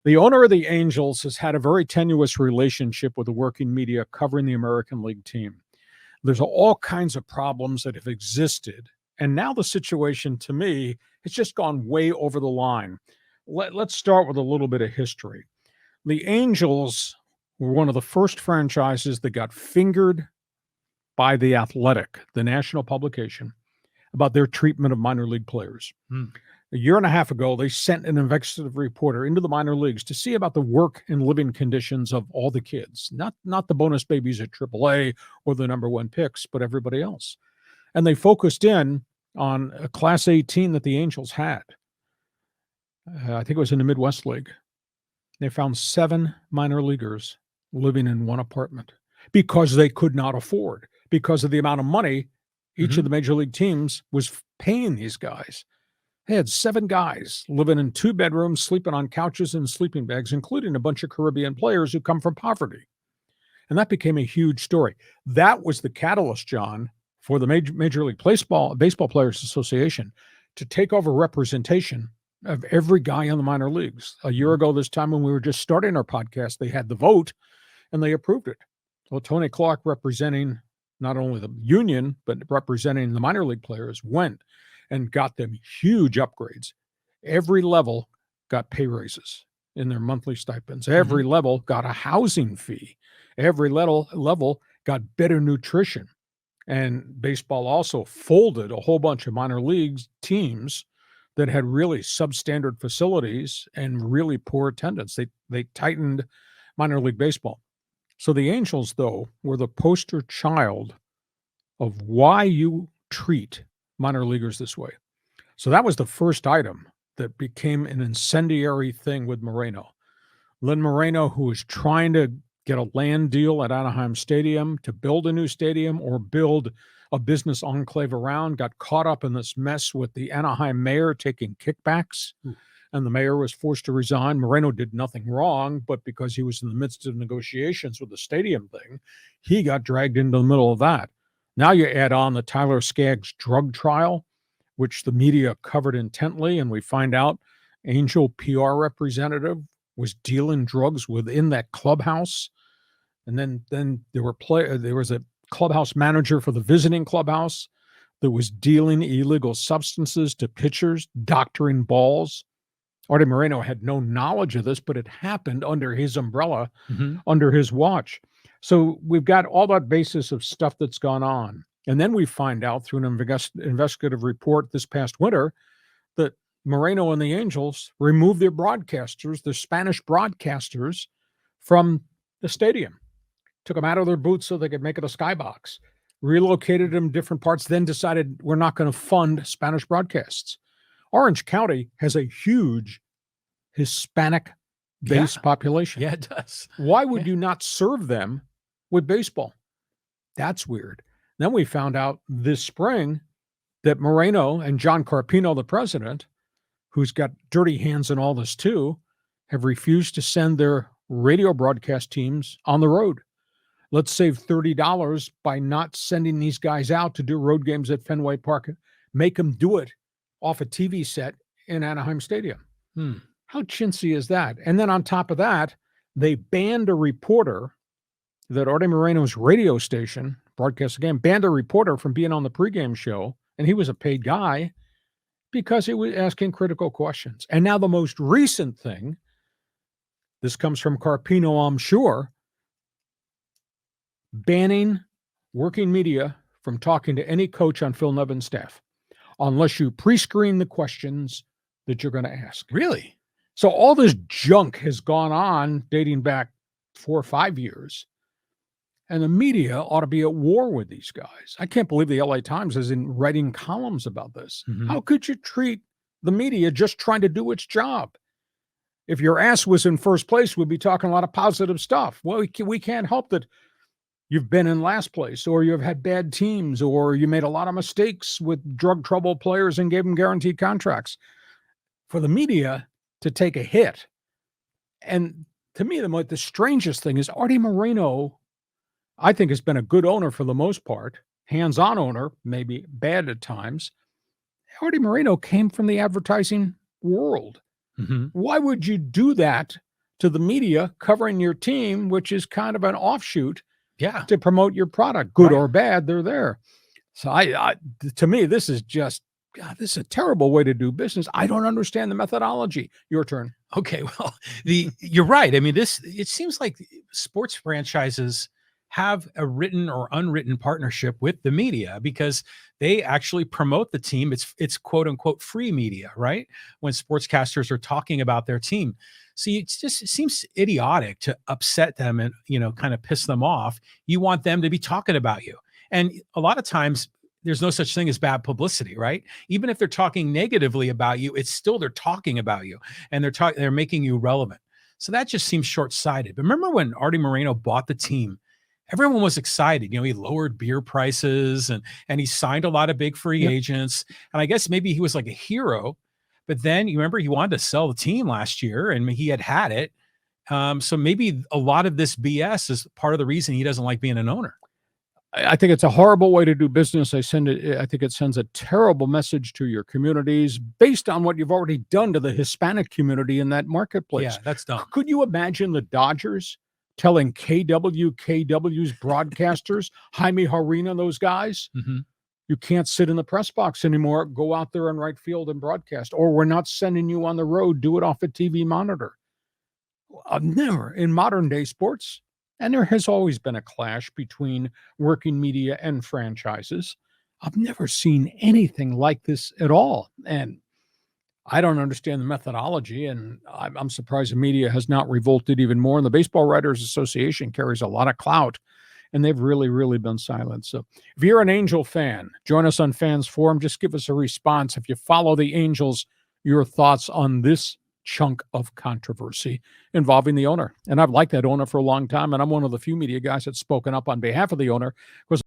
The owner of the Angels has had a very tenuous relationship with the working media covering the American League team. There's all kinds of problems that have existed. And now the situation, to me, has just gone way over the line. Let's start with a little bit of history. The Angels were one of the first franchises that got fingered by The Athletic, the national publication, about their treatment of minor league players. A year and a half ago, they sent an investigative reporter into the minor leagues to see about the work and living conditions of all the kids, not the bonus babies at AAA or the number one picks, but everybody else. And they focused in on a Class A team that the Angels had. I think it was in the Midwest League. They found 7 minor leaguers living in one apartment because they could not afford, because of the amount of money each of the major league teams was paying these guys. They had 7 guys living in 2 bedrooms, sleeping on couches and sleeping bags, including a bunch of Caribbean players who come from poverty. And that became a huge story. That was the catalyst, John, for the Major League Baseball Players Association to take over representation of every guy in the minor leagues. A year ago this time, when we were just starting our podcast, they had the vote and they approved it. Well, Tony Clark, representing not only the union, but representing the minor league players, went and got them huge upgrades. Every level got pay raises in their monthly stipends. Every level got a housing fee. Every level got better nutrition. And baseball also folded a whole bunch of minor leagues teams that had really substandard facilities and really poor attendance. They tightened minor league baseball. So the Angels, though, were the poster child of why you treat minor leaguers this way. So that was the first item that became an incendiary thing with Moreno. Lynn Moreno, who was trying to get a land deal at Anaheim Stadium to build a new stadium or build a business enclave around, got caught up in this mess with the Anaheim mayor taking kickbacks, and the mayor was forced to resign. Moreno did nothing wrong, but because he was in the midst of negotiations with the stadium thing, he got dragged into the middle of that. Now you add on the Tyler Skaggs drug trial, which the media covered intently, and we find out Angel PR representative was dealing drugs within that clubhouse. And then there was a clubhouse manager for the visiting clubhouse that was dealing illegal substances to pitchers, doctoring balls. Arte Moreno had no knowledge of this, but it happened under his umbrella, under his watch. So we've got all that basis of stuff that's gone on. And then we find out through an investigative report this past winter that Moreno and the Angels removed their broadcasters, their Spanish broadcasters, from the stadium. Took them out of their booths so they could make it a skybox. Relocated them different parts, then decided we're not going to fund Spanish broadcasts. Orange County has a huge Hispanic-based population. Yeah, it does. Why would you not serve them with baseball? That's weird. Then we found out this spring that Moreno and John Carpino, the president, who's got dirty hands in all this too, have refused to send their radio broadcast teams on the road. Let's save $30 by not sending these guys out to do road games at Fenway Park. Make them do it off a TV set in Anaheim Stadium. How chintzy is that? And then on top of that, they banned a reporter that Arte Moreno's radio station, broadcast again, banned a reporter from being on the pregame show, and he was a paid guy, because he was asking critical questions. And now the most recent thing, this comes from Carpino, I'm sure, banning working media from talking to any coach on Phil Nevin's staff unless you pre-screen the questions that you're going to ask. Really? So all this junk has gone on dating back 4 or 5 years, and the media ought to be at war with these guys. I can't believe the LA Times is writing columns about this. How could you treat the media just trying to do its job? If your ass was in first place, we'd be talking a lot of positive stuff. Well, we can't help that you've been in last place, or you've had bad teams, or you made a lot of mistakes with drug trouble players and gave them guaranteed contracts. For the media to take a hit. And to me, the strangest thing is Arte Moreno, I think, has been a good owner for the most part, hands-on owner, maybe bad at times. Arte Moreno came from the advertising world. Why would you do that to the media covering your team, which is kind of an offshoot Yeah. to promote your product, good Right. or bad, they're there. So to me, this is just, God, this is a terrible way to do business. I don't understand the methodology. Your turn. Okay, well, you're right. I mean, it seems like sports franchises have a written or unwritten partnership with the media because they actually promote the team. It's quote unquote free media, right? When sportscasters are talking about their team. See, it seems idiotic to upset them and, kind of piss them off. You want them to be talking about you. And a lot of times there's no such thing as bad publicity, right? Even if they're talking negatively about you, it's still they're talking about you and they're making you relevant. So that just seems short-sighted. But remember when Arte Moreno bought the team, everyone was excited. He lowered beer prices and he signed a lot of big free Yep. agents. And I guess maybe he was like a hero. But then you remember he wanted to sell the team last year and he had it. So maybe a lot of this BS is part of the reason he doesn't like being an owner. I think it's a horrible way to do business. I think it sends a terrible message to your communities based on what you've already done to the Hispanic community in that marketplace. Yeah, that's dumb. Could you imagine the Dodgers telling KW's broadcasters, Jaime Harina, those guys, you can't sit in the press box anymore. Go out there and right field and broadcast, or we're not sending you on the road. Do it off a TV monitor. Never in modern day sports. And there has always been a clash between working media and franchises. I've never seen anything like this at all. And I don't understand the methodology. And I'm surprised the media has not revolted even more. And the Baseball Writers Association carries a lot of clout. And they've really, really been silent. So if you're an Angel fan, join us on Fans Forum. Just give us a response. If you follow the Angels, your thoughts on this chunk of controversy involving the owner. And I've liked that owner for a long time. And I'm one of the few media guys that's spoken up on behalf of the owner because